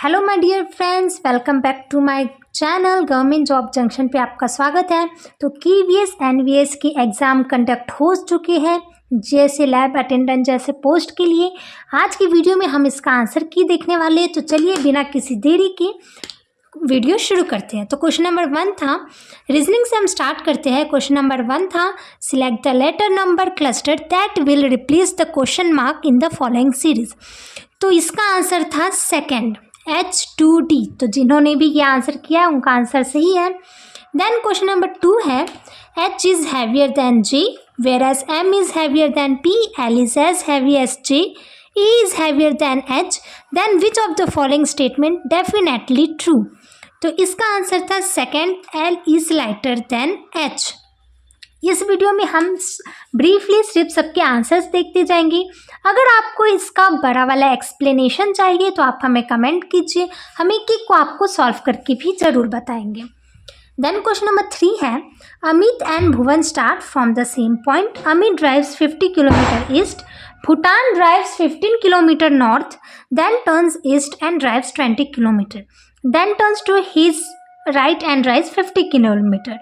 Hello my dear friends, welcome back to my channel. Government job junction पे आपका स्वागत है। तो KVS NVS की एग्ज़ाम कंडक्ट हो चुके हैं जैसे लैब अटेंडेंट जैसे पोस्ट के लिए। आज की वीडियो में हम इसका आंसर की देखने वाले हैं। तो चलिए बिना किसी देरी के वीडियो शुरू करते हैं। तो क्वेश्चन नंबर 1 था, रीजनिंग से हम स्टार्ट करते हैं। क्वेश्चन नंबर 1 था, select the letter number cluster that will replace the question mark in the following series. तो इसका आंसर था सेकेंड, H2D। तो जिन्होंने भी ये आंसर किया है उनका आंसर सही है। देन क्वेश्चन नंबर 2 है, H is heavier than J whereas M is heavier than P, L is as heavy as J, E is heavier than H, then which of the following statement definitely true? तो इसका answer था second, L is lighter than H। इस video में हम briefly सिर्फ सबके answers देखते जाएंगे। अगर आपको इसका बड़ा वाला एक्सप्लेनेशन चाहिए तो आप हमें कमेंट कीजिए, हम एक एक को आपको सॉल्व करके भी ज़रूर बताएंगे। देन क्वेश्चन नंबर 3 है, Amit and Bhuvan start from the same point. Amit drives 50 kilometre east, Bhutan drives 15 kilometer north, then turns east and drives 20 kilometer, then turns to his right and drives 50 kilometer.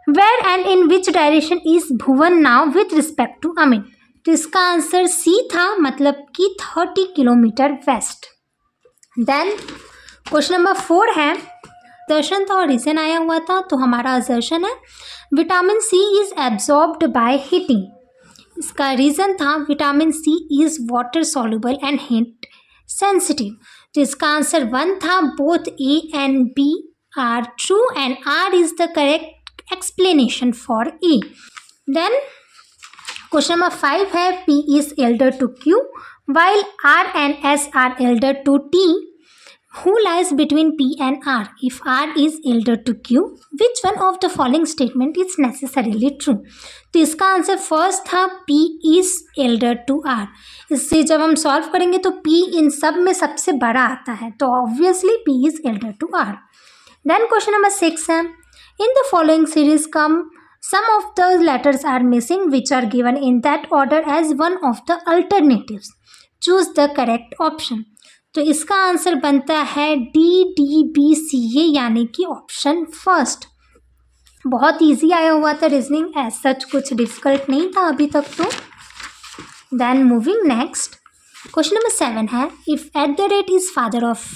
Where and in which direction is Bhuvan now with respect to Amit? तो इसका answer C था, मतलब कि 30 kilometre west. Then question number 4 है, दर्शन था और reason आया हुआ था, तो हमारा असर्शन है vitamin C is absorbed by heating. इसका रीज़न था vitamin C is water soluble and heat sensitive. तो इसका आंसर 1 था, both A and B are true and R is the correct explanation for A। Then question number 5 है, P is elder to Q while R and S are elder to T. Who lies between P and R? If R is elder to Q, which one of the following statement is necessarily true? तो इसका answer first था, P is elder to R। इससे जब हम solve करेंगे तो P इन सब में सबसे बड़ा आता है, तो obviously P is elder to R। Then question number 6 है, in the following series come some of the letters are missing which are given in that order as one of the alternatives. Choose the correct option. तो इसका answer बनता है DDBCA, यानी कि option first. बहुत easy आया हुआ था रीजनिंग, एज सच कुछ डिफिकल्ट नहीं था अभी तक तो। Then moving next, question number 7 है, if @ is father of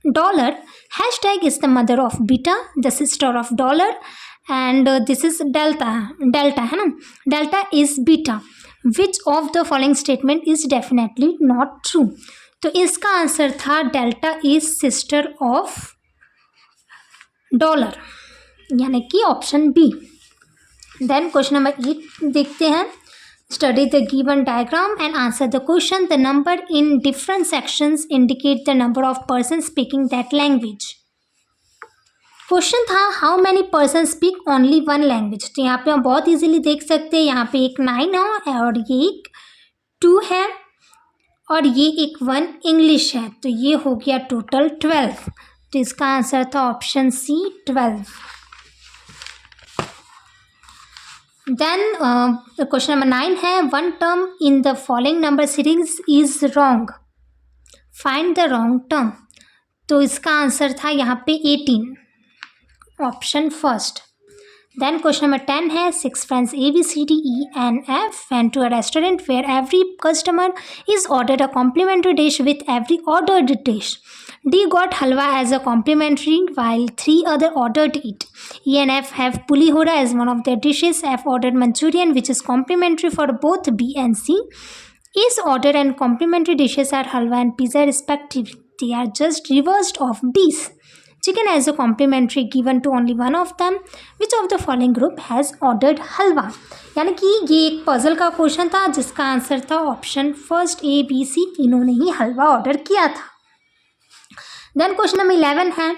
dollar, hashtag is the mother of beta, the sister of dollar and this is delta. Delta है ना, delta is beta. Which of the following statement is definitely not true? तो इसका answer था delta is sister of dollar, यानी कि option B. Then question number 8 देखते हैं, study the given diagram and answer the question. The number in different sections indicate the number of person speaking that language. Question था, how many person speak only one language. तो यहाँ पे हम बहुत easily देख सकते हैं, यहाँ पे एक 9 है और ये एक 2 है और ये एक 1 इंग्लिश है, तो ये हो गया टोटल 12। तो इसका आंसर था option C 12। Then question number 9 है, one term in the following number series is wrong, find the wrong term. तो इसका आंसर था यहाँ पे 18, option first. Then question number 10 है, 6 friends A, B, C, D, E and F went to a restaurant where every customer is ordered a complimentary dish with every ordered dish. D got halwa as a complimentary while 3 other ordered it. E and F have pulihora as one of their dishes. F ordered Manchurian which is complimentary for both B and C. E's order and complimentary dishes are halwa and pizza respectively. They are just reversed of D's. Chicken as a complimentary given to only one of them. Which of the following group has ordered halwa? यानी कि ये एक puzzle का question था जिसका answer था option first A, B, C, इन्होंने ही हलवा order किया था। देन क्वेश्चन नंबर 11 है,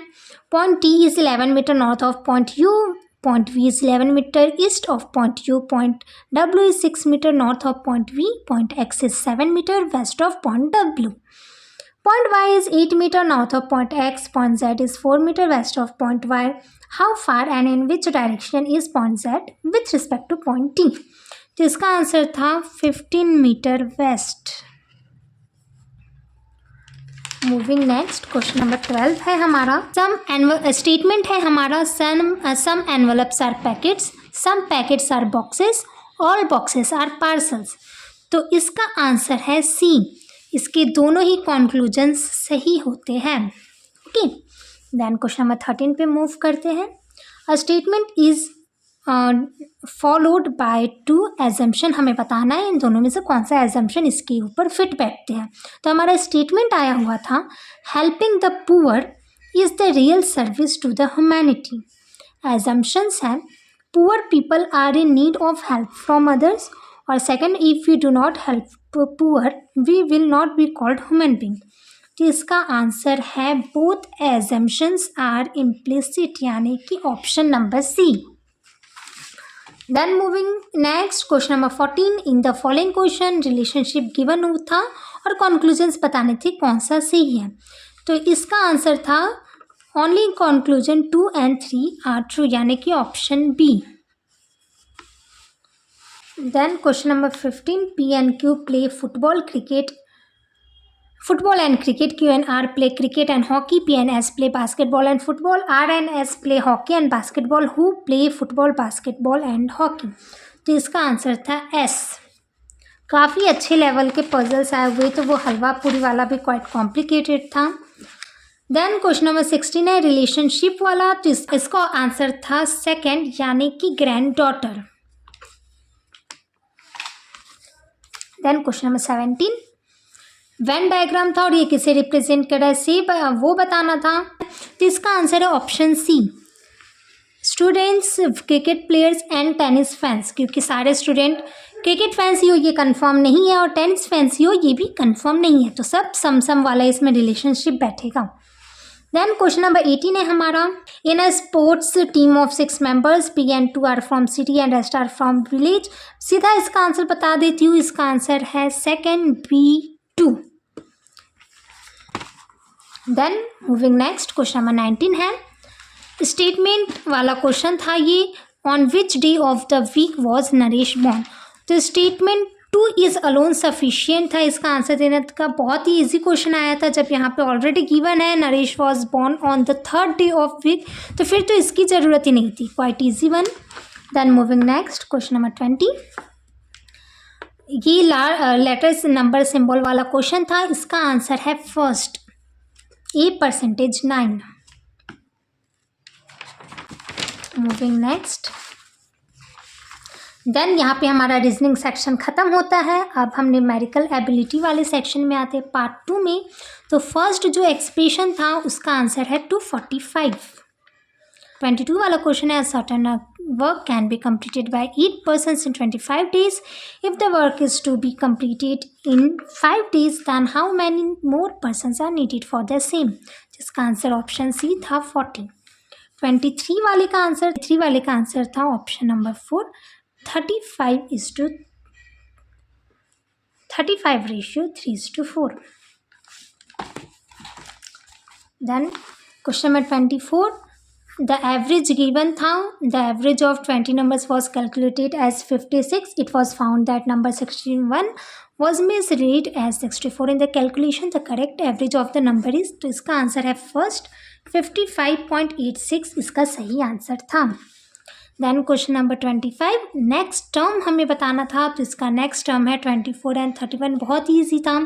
point T is 11 metre north of point U, point V is 11 metre east of point U, point W is 6 metre north of point V, point X is 7 metre west of point W. Point Y is 8 meter north of point X. Point Z is 4 meter west of point Y. How far and in which direction is point Z with respect to point T? तो इसका answer था 15 metre west. Moving next, question number 12 है हमारा, statement है हमारा, some envelopes are packets, some packets are boxes, all boxes are parcels. तो इसका answer है सी, इसके दोनों ही कॉन्क्लूजन्स सही होते हैं। ओके, देन क्वेश्चन नंबर 13 पे मूव करते हैं। A statement is followed by two assumption, हमें बताना है इन दोनों में से कौन सा एजम्पशन इसके ऊपर फिट बैठते हैं। तो हमारा स्टेटमेंट आया हुआ था, helping the poor is the real service to the humanity. Assumptions हैं, poor people are in need of help from others, और second, if we do not help poor we will not be called human being. तो इसका answer है both assumptions are implicit, यानी कि option number C. Then moving next, question number 14, in the following question relationship given था और conclusions बताने थे कौन सा सही है। तो इसका आंसर था only conclusion 2 and 3 are true, यानी कि option B. Then question number 15, P and Q play football and cricket, Q and R play cricket and hockey, P and S play basketball and football, R and S play hockey and basketball, who play football, basketball and hockey। तो इसका answer था S। काफ़ी अच्छे level के puzzles आए हुए, तो वो हलवा पूरी वाला भी क्वाइट कॉम्प्लिकेटेड था। देन क्वेश्चन नंबर 16 है रिलेशनशिप वाला, तो इसका आंसर था सेकेंड, यानी कि granddaughter. Then question number 17, Venn diagram था और ये किसे रिप्रेजेंट कर रहा है, से वो बताना था। तो इसका आंसर है option C, students, cricket players and tennis fans, क्योंकि सारे स्टूडेंट क्रिकेट फैंस ही हो ये कंफर्म नहीं है, और टेनिस फैंस ही हो ये भी कंफर्म नहीं है, तो सब सम वाला इसमें रिलेशनशिप बैठेगा। देन क्वेश्चन नंबर 18 है हमारा, in a sports team of 6 members, P and 2 are from city and rest are from village. सीधा इसका आंसर बता देती हूँ, इसका आंसर है second, B2। Then moving next, question number 19 है, स्टेटमेंट वाला क्वेश्चन था ये, on which day of the week was Naresh born. तो स्टेटमेंट 2 इज़ अलोन सफिशियंट था, इसका आंसर देने का बहुत ही इजी क्वेश्चन आया था, जब यहाँ पे ऑलरेडी गिवन है Naresh was born on the 3rd day of week, तो फिर तो इसकी ज़रूरत ही नहीं थी, quite easy one. Then moving next, question number 20, ये लेटर्स नंबर सिंबल वाला क्वेश्चन था, इसका आंसर है first, A%9। Moving next, then यहाँ पे हमारा रीजनिंग सेक्शन ख़त्म होता है। अब हम न्यूमेरिकल एबिलिटी वाले सेक्शन में आते हैं, पार्ट 2 में। तो फर्स्ट जो एक्सप्रेशन था उसका आंसर है 245। 22 वाला क्वेश्चन है, certain work can be completed by 8 persons in 25 days. If the work is to be completed in 5 days, then how many more persons are needed for the same? जिसका answer option C था 40। 23 वाले का answer था option number 4, 35 ratio 3:4। Then question number 24, the average given था, the average of 20 numbers was calculated as 56. It was found that number 61 was misread as 64 in the calculation. The correct average of the number is, तो इसका answer है first 55.86, इसका सही answer था। Then question number 25, next term हमें बताना था, तो इसका नेक्स्ट टर्म है 24 and 31, बहुत ईजी था।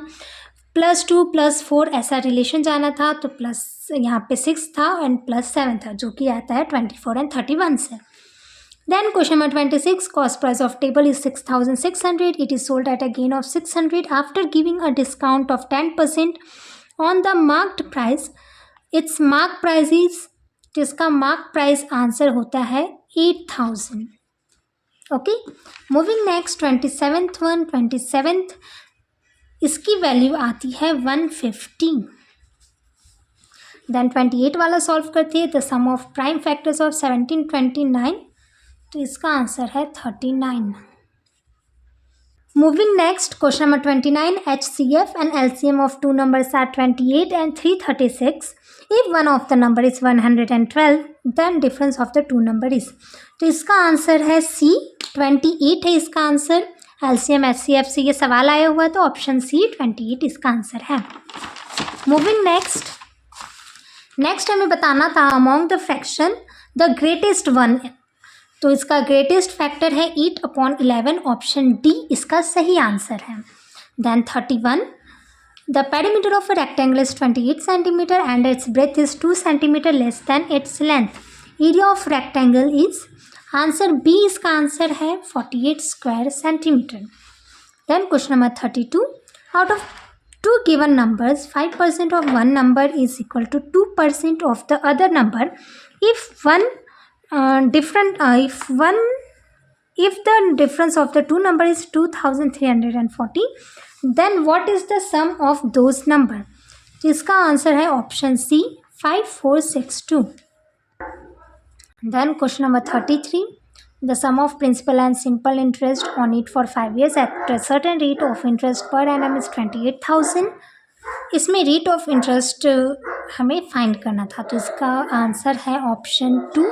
+2 +4 ऐसा रिलेशन जाना था, तो प्लस यहाँ पे 6 था एंड +7 था, जो कि आता है 24 and 31 से। Then question number 26, cost price of table is 6,600, it is sold at a gain of 600 after giving a discount of 10% on the marked price, its mark price is, जिसका मार्क प्राइस आंसर होता है 8,000। Okay, moving next 27th, इसकी value आती है 150। Then 28 वाला solve करते हैं, the sum of prime factors of 1729, तो इसका आंसर है 39। Moving next question number 29, HCF and LCM of 2 numbers are 28 and 336। If one of the number is 112, then difference of the 2 number is, तो इसका answer है C, 28 है इसका answer. LCM HCF से ये सवाल आया हुआ है, तो ऑप्शन C 28 इसका आंसर है। मूविंग नेक्स्ट हमें बताना था among the fraction the greatest one, तो इसका ग्रेटेस्ट फैक्टर है 8/11, ऑप्शन डी इसका सही आंसर है। Then 31, the perimeter of a rectangle is 28 centimetre and its breadth is 2 centimetre less than its length, area of rectangle is, answer B इसका answer है 48 square centimetre. Then question number 32, out of two given numbers 5% of one number is equal to 2% of the other number if if the difference of the two number is 2340, then what is the sum of those number? जिसका answer है option C 5462। Then question number 33, the sum of principal and simple interest on it for 5 years at a certain rate of interest per annum is 28,000। इसमें rate of interest हमें find करना था, तो इसका answer है option 2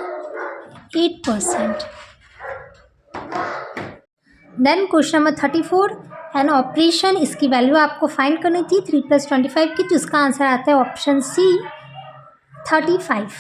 8%। Then question number 34, an operation, इसकी value आपको find करनी थी 3 + 25 की, तो इसका आंसर आता है option C 35।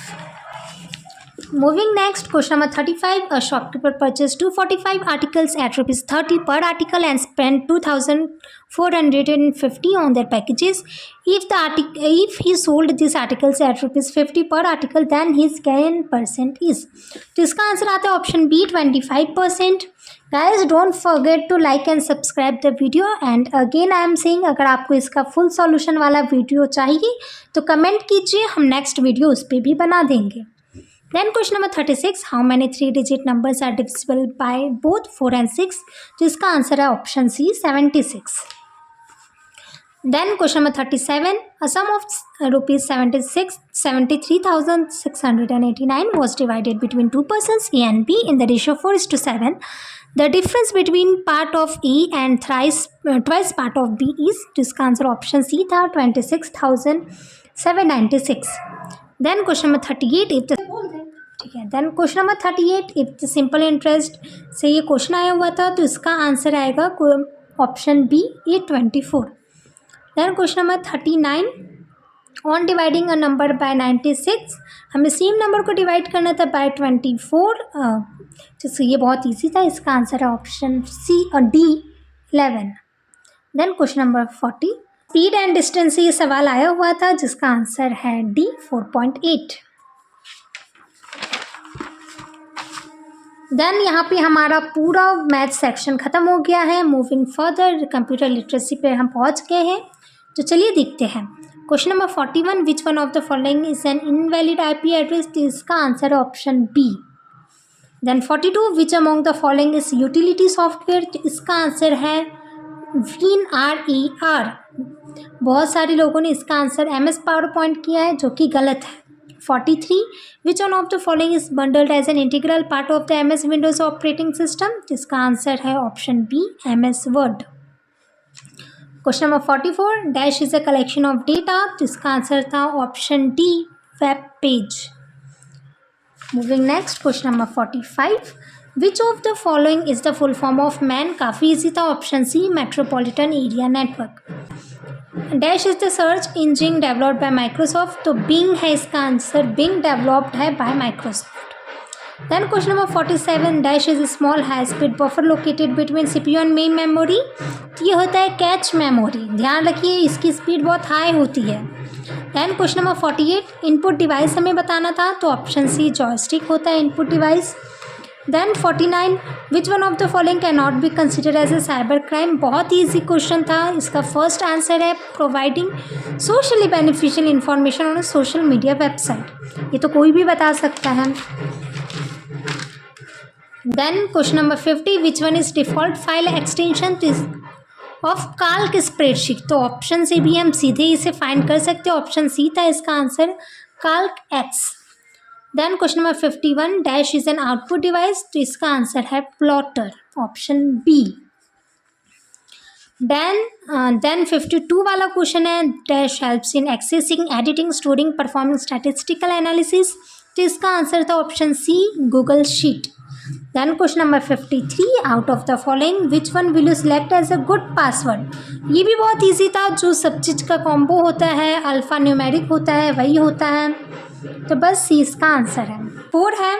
Moving next, question number 35, a shopkeeper purchased 245 articles at ₹30 per article and spent 2,450 on their packages. If he sold these articles at ₹50 per article, then his gain percent is, तो इसका answer आता है option B 25%। Guys, don't forget to like and subscribe the video, and again I am saying अगर आपको इसका full solution वाला video चाहिए तो कमेंट कीजिए, हम नेक्स्ट वीडियो उस पर भी बना देंगे। Then question number 36, how many 3-digit numbers are divisible by both 4 and 6? तो इसका आंसर है option C 76। Then question number 37, a sum of ₹73,689 was divided between two persons A and B in the ratio 4:7. The difference between part of A and twice part of B is, तो इसका answer option C था 26,796। Then question number 38, ठीक है, then question number 38, if the simple interest से ये question आया हुआ था, तो इसका आंसर आएगा option B 824। Then question number 39, on dividing a number by 96, हमें सेम नंबर को डिवाइड करना था बाय 24, तो ये बहुत इजी था, इसका आंसर है ऑप्शन सी और D 11। Then question number 40, speed and distance से ये सवाल आया हुआ था, जिसका आंसर है डी 4.8। देन यहाँ पे हमारा पूरा मैथ सेक्शन ख़त्म हो गया है। मूविंग फर्दर कंप्यूटर लिटरेसी पे हम पहुँच गए हैं, तो चलिए देखते हैं। Question number 41, which one of the following is an invalid IP address, तो इसका आंसर है option B. Then 42, which among the following is utility software, तो इसका आंसर है WinRAR। बहुत सारे लोगों ने इसका आंसर MS पावर पॉइंट किया है, जो कि गलत है। 43, which one of the following is bundled as an integral part of the MS Windows operating system, जिसका आंसर है option B MS Word। Question number 44, dash is a collection of data, तो इसका आंसर था option D web page. Moving next, question number 45, which of the following is the full form of MAN, काफ़ी easy था, option C metropolitan area network. Dash is the search engine developed by Microsoft, तो Bing है इसका answer, Bing developed है by Microsoft. Then question number 47, dash is small high speed buffer located between CPU and main memory, तो ये होता है cache memory, ध्यान रखिए इसकी स्पीड बहुत हाई होती है। Then question number 48, input device हमें बताना था, तो ऑप्शन सी जॉयस्टिक होता है input device. Then 49, which one of the following can not be consider as a cyber crime, बहुत ही ईजी क्वेश्चन था, इसका फर्स्ट आंसर है providing socially beneficial information on social media website, ये तो कोई भी बता सकता है। Then question number 50, which one is default file extension of काल्क स्प्रेडशीट, तो ऑप्शन से भी हम सीधे इसे फाइंड कर सकते हैं, ऑप्शन सी था इसका answer calc X. Then question number 51, dash is an output device, तो इसका आंसर है प्लॉटर, ऑप्शन बी। देन 52 वाला क्वेश्चन है, dash helps in accessing, editing, storing, performing statistical analysis, तो इसका आंसर था option C Google sheet. Then question number 53, out of the following which one will you select as a good password. ये भी बहुत easy था, जो सब चीज़ का कॉम्बो होता है, अल्फ़ा न्यूमेरिक होता है, वही होता है, तो बस सी इसका आंसर है। 4 है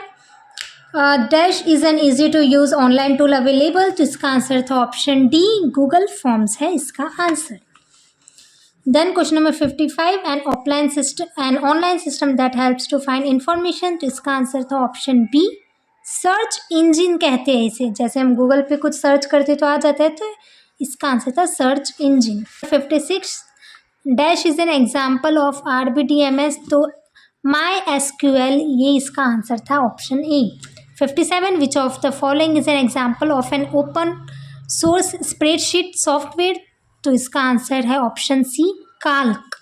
dash is an easy to use online tool available, तो इसका आंसर था ऑप्शन डी गूगल फॉर्म्स है इसका answer. Then question number 55, an online system that helps to find information, तो इसका आंसर था ऑप्शन बी सर्च इंजिन कहते हैं इसे, जैसे हम गूगल पे कुछ सर्च करते तो आ जाता है, तो इसका आंसर था search engine. 56 dash is an example of RBDMS, तो माई SQL, ये इसका आंसर था option A. 57 which of the following is an example of an open source spreadsheet software, तो इसका आंसर है ऑप्शन सी काल्क।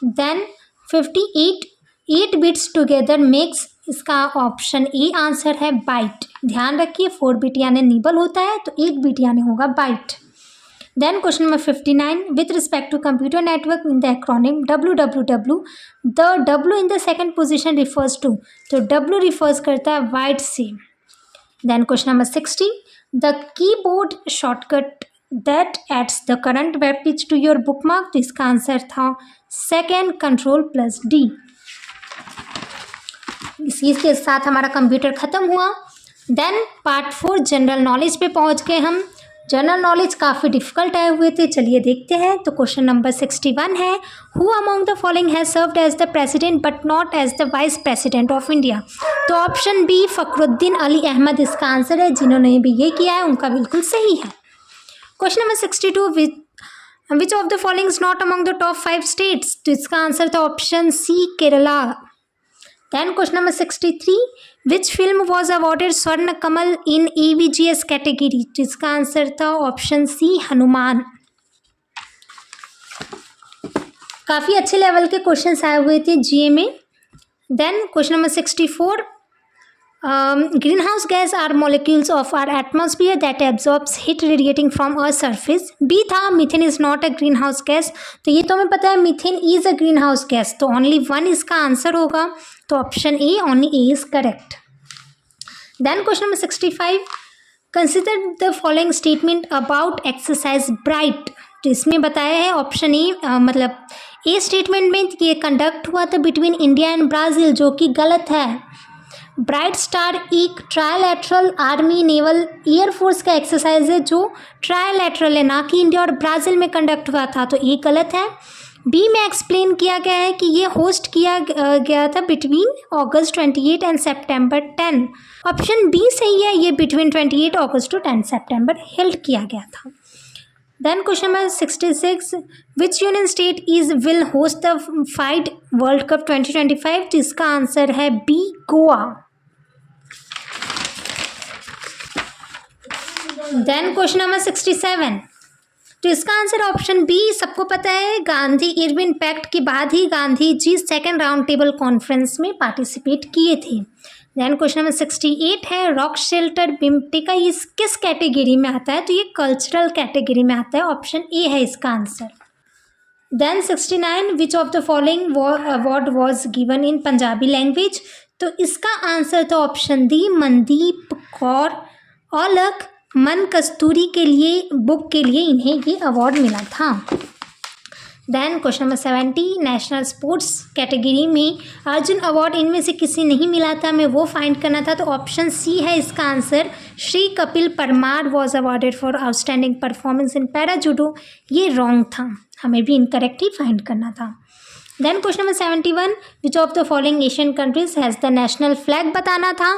देन 58 8 बिट्स टुगेदर मेक्स, इसका option A answer है बाइट। ध्यान रखिए 4 बिट यानी निबल होता है, तो 8 बिट यानी होगा byte. Then question number 59, with respect to computer network in the acronym WWW, the W in the second position refers to, तो W रिफर्स करता है वाइट से। Then question number 60, the keyboard shortcut that adds the current web page to your bookmark, तो इसका answer था second Ctrl+D। इसी के साथ हमारा कंप्यूटर ख़त्म हुआ। देन पार्ट 4 जनरल नॉलेज पे पहुंच गए हम। जनरल नॉलेज काफ़ी डिफिकल्ट आए हुए थे, चलिए देखते हैं। तो क्वेश्चन नंबर 61 है, who among the following has served as the president but not as the vice president of India, तो ऑप्शन बी फखरुद्दीन अली अहमद इसका आंसर है। जिन्होंने भी ये किया है उनका बिल्कुल सही है। Question number 62, which of the following is not among the top 5 states, तो इसका आंसर था option C Kerala. Then question number 63, which film was awarded स्वर्ण कमल in EVGS कैटेगरी, तो इसका आंसर था ऑप्शन सी हनुमान। काफ़ी अच्छे लेवल के क्वेश्चंस आए हुए थे GA में। Then question number 64, green house gas are molecules of are atmosphere that absorbs heat radiating from a surface. B था methane is not a green house gas, तो ये तो हमें पता है methane is a green house gas, तो only 1 इसका answer होगा, तो option A only A is correct. Then question number 65, consider the following statement about exercise bright, तो इसमें बताया है ऑप्शन ए, मतलब ए स्टेटमेंट में ये कंडक्ट हुआ था बिटवीन इंडिया एंड ब्राज़ील, जो कि गलत है। ब्राइट स्टार एक ट्रायलैटरल आर्मी नेवल एयरफोर्स का एक्सरसाइज है जो ट्रायलैटरल है, ना कि इंडिया और ब्राज़ील में कंडक्ट हुआ था, तो ये गलत है। बी में एक्सप्लेन किया गया है कि ये होस्ट किया गया था between August 28 and September 10, option B सही है, ये between 28 August to 10 September held किया गया था। Then question number 66, which union state is will host the FIDE world cup 2025, तो इसका आंसर है B Goa. Then question number 67, तो इसका आंसर ऑप्शन बी सबको पता है, गांधी इरविन पैक्ट के बाद ही Gandhi ji second round table conference में पार्टिसिपेट किए थे। देन क्वेश्चन नंबर 68 है, रॉक शेल्टर बिम्टिका ये किस कैटेगरी में आता है, तो ये कल्चरल कैटेगरी में आता है, ऑप्शन ए है इसका answer. Then 69, which of the following award was given in Punjabi language, तो इसका आंसर था ऑप्शन डी मनदीप कौर औलख मन कस्तूरी के लिए बुक के लिए इन्हें ये अवार्ड मिला था। Then question number 70, national sports category में अर्जुन अवार्ड इनमें से किसी नहीं मिला था, मैं वो फाइंड करना था, तो ऑप्शन सी है इसका answer. Shri Kapil Parmar was awarded for outstanding performance in para judo, ये रॉन्ग था, हमें भी इनकरेक्ट ही फाइंड करना था। Then question number 71, which of the following Asian countries has the national flag बताना था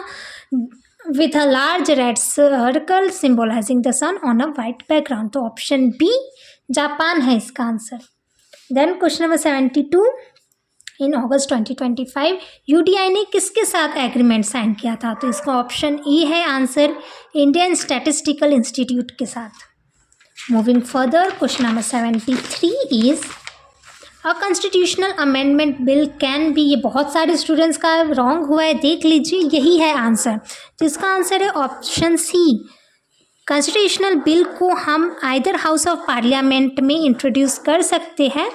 with a large red circle symbolizing the sun on a white background, तो ऑप्शन बी जापान है इसका आंसर। देन क्वेश्चन नंबर 72, इन अगस्त 2025 UDI ने किसके साथ agreement sign किया था, तो इसका ऑप्शन ए है आंसर, इंडियन स्टैटिस्टिकल इंस्टीट्यूट के साथ। Moving further, question number 73 is a constitutional amendment bill can be, ये बहुत सारे स्टूडेंट्स का रॉन्ग हुआ है, देख लीजिए, यही है आंसर, तो इसका आंसर है ऑप्शन सी। कॉन्स्टिट्यूशनल बिल को हम आइदर हाउस ऑफ पार्लियामेंट में इंट्रोड्यूस कर सकते हैं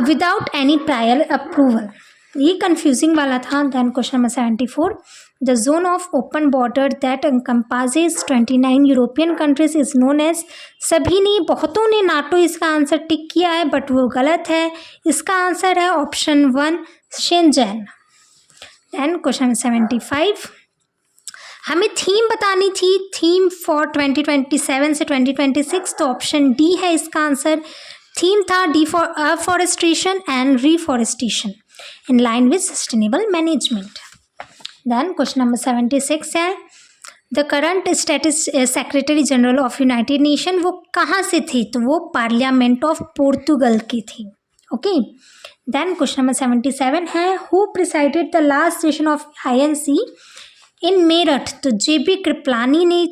विदाउट एनी प्रायर अप्रूवल, ये कंफ्यूजिंग वाला था। Then question number 74, the zone of open border that encompasses 29 European countries is known as. सभी ने, बहुतों ने नाटो इसका आंसर टिक किया है बट वो गलत है। इसका आंसर है ऑप्शन 1 शेंजन। देन क्वेश्चन 75, हमें थीम बतानी थी, थीम फॉर 2027 से 2026, तो ऑप्शन डी है इसका आंसर। थीम था afforestation and reforestation in line with sustainable management. Then question number 76 है, the current secretary general of united nation वो कहाँ से थे, तो वो पार्लियामेंट ऑफ पोर्तुगल के थे। ओके। देन क्वेश्चन नंबर 77 है, who presided the last session of INC इन मेरठ, तो JB कृपलानी ने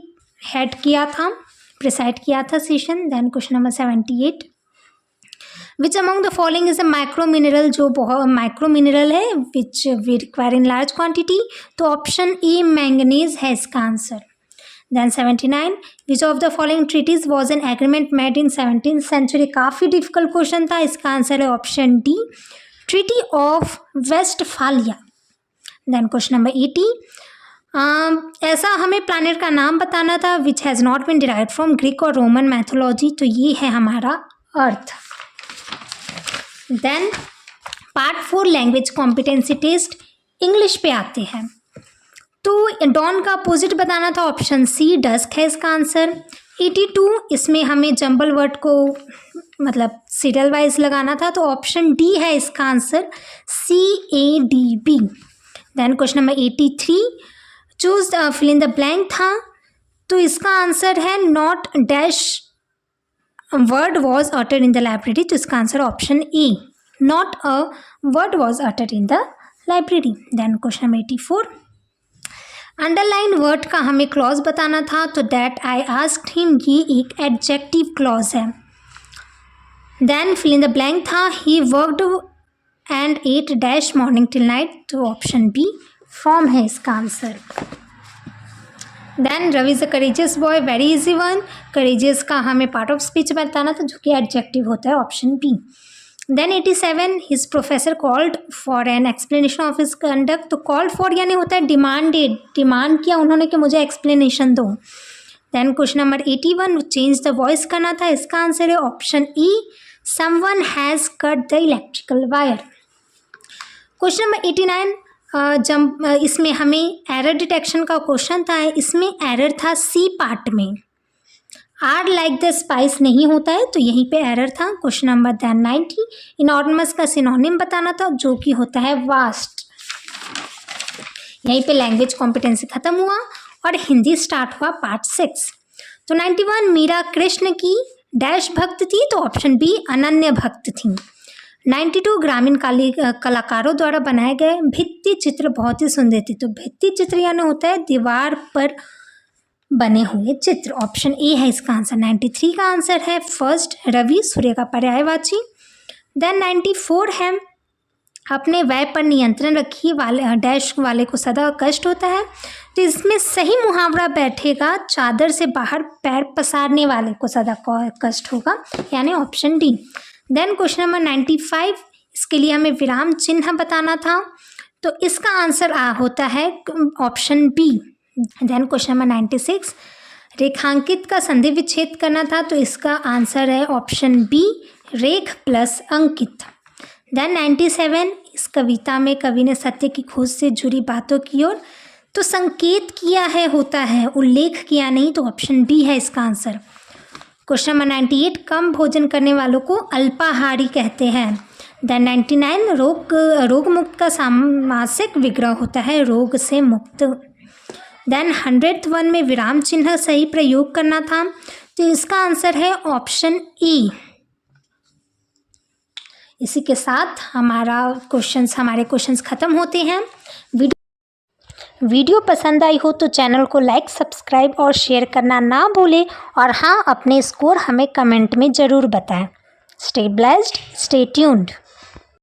हेड किया था, प्रिसाइड किया था session. Then question number 78, which among the following is a micro mineral, जो बहुत माइक्रो मिनरल है which we require in large quantity, तो ऑप्शन ए मैंगनीज है इसका answer. Then 79, which of the following treaties was an agreement made in 17th century, काफ़ी difficult question था, इसका answer है option D treaty of Westphalia. Then question number 80, ऐसा हमें planet का नाम बताना था which has not been derived from Greek और रोमन मैथोलॉजी, तो ये है हमारा अर्थ। Then part 4 language competency test, English पे आते हैं। तो डॉन का अपोजिट बताना था, ऑप्शन सी डस्क है इसका आंसर। 82, इसमें हमें जंबल वर्ड को मतलब सीरियल वाइज लगाना था, तो ऑप्शन डी है इसका answer, CADB। Then question number 83, choose fill in the blank था, तो इसका आंसर है not dash word was uttered in the library, तो इसका answer option A not a word was uttered in the library. Then question number 84, underline word का हमें clause बताना था, तो दैट आई आस्क्ड हिम, ये एक एडजेक्टिव क्लॉज है। Then fill in the blank था, he worked and ate dash morning till night, तो ऑप्शन बी फ्रॉम है इसका answer. Then Ravi is a courageous boy, very easy one. Courageous का हमें part of speech बताना था जो कि एडजेक्टिव होता है, option B. Then 87, his professor called for an explanation of his conduct, तो कॉल्ड फॉर यानी होता है डिमांडेड, डिमांड किया उन्होंने कि मुझे एक्सप्लेनेशन दो। Then question number 81, change the voice करना था, इसका आंसर है option E someone has cut the electrical wire. Question number 89, जब इसमें हमें एरर डिटेक्शन का क्वेश्चन था, इसमें एरर था सी पार्ट में, आर लाइक द स्पाइस नहीं होता है, तो यहीं पे एरर था। क्वेश्चन नंबर 90, इनॉर्मस का सिनोनिम बताना था जो कि होता है वास्ट। यहीं पे लैंग्वेज कॉम्पिटेंसी खत्म हुआ और हिंदी स्टार्ट हुआ पार्ट 6। तो 91, मीरा कृष्ण की डैश भक्त थी, तो ऑप्शन बी अनन्य भक्त थी। 92, ग्रामीण कलाकारों द्वारा बनाए गए भित्ति चित्र बहुत ही सुंदर थे, तो भित्ति चित्र यानी होता है दीवार पर बने हुए चित्र, ऑप्शन ए है इसका आंसर। 93 का आंसर है फर्स्ट रवि, सूर्य का पर्यायवाची। देन 94 है, अपने व्यय पर नियंत्रण रखिए, वाले डैश वाले को सदा कष्ट होता है, तो इसमें सही मुहावरा बैठेगा, चादर से बाहर पैर पसारने वाले को सदा कष्ट होगा, यानी option D. Then question number 95, इसके लिए हमें विराम चिन्ह बताना था, तो इसका आंसर होता है option B. Then question number 96, रेखांकित का संधि विच्छेद करना था, तो इसका आंसर है ऑप्शन बी रेख प्लस अंकित। देन 97, इस कविता में कवि ने सत्य की खोज से जुड़ी बातों की ओर तो संकेत किया है, होता है उल्लेख किया नहीं, तो ऑप्शन बी है इसका आंसर। क्वेश्चन नंबर 98, कम भोजन करने वालों को अल्पाहारी कहते हैं। देन 99, रोग मुक्त का सामासिक विग्रह होता है रोग से मुक्त। देन 101 में विराम चिन्ह सही प्रयोग करना था, तो इसका आंसर है ऑप्शन ई। इसी के साथ हमारे क्वेश्चंस खत्म होते हैं। वीडियो पसंद आई हो तो चैनल को लाइक, सब्सक्राइब और शेयर करना ना भूलें, और हाँ, अपने स्कोर हमें कमेंट में ज़रूर बताएं। Stay blessed, stay tuned.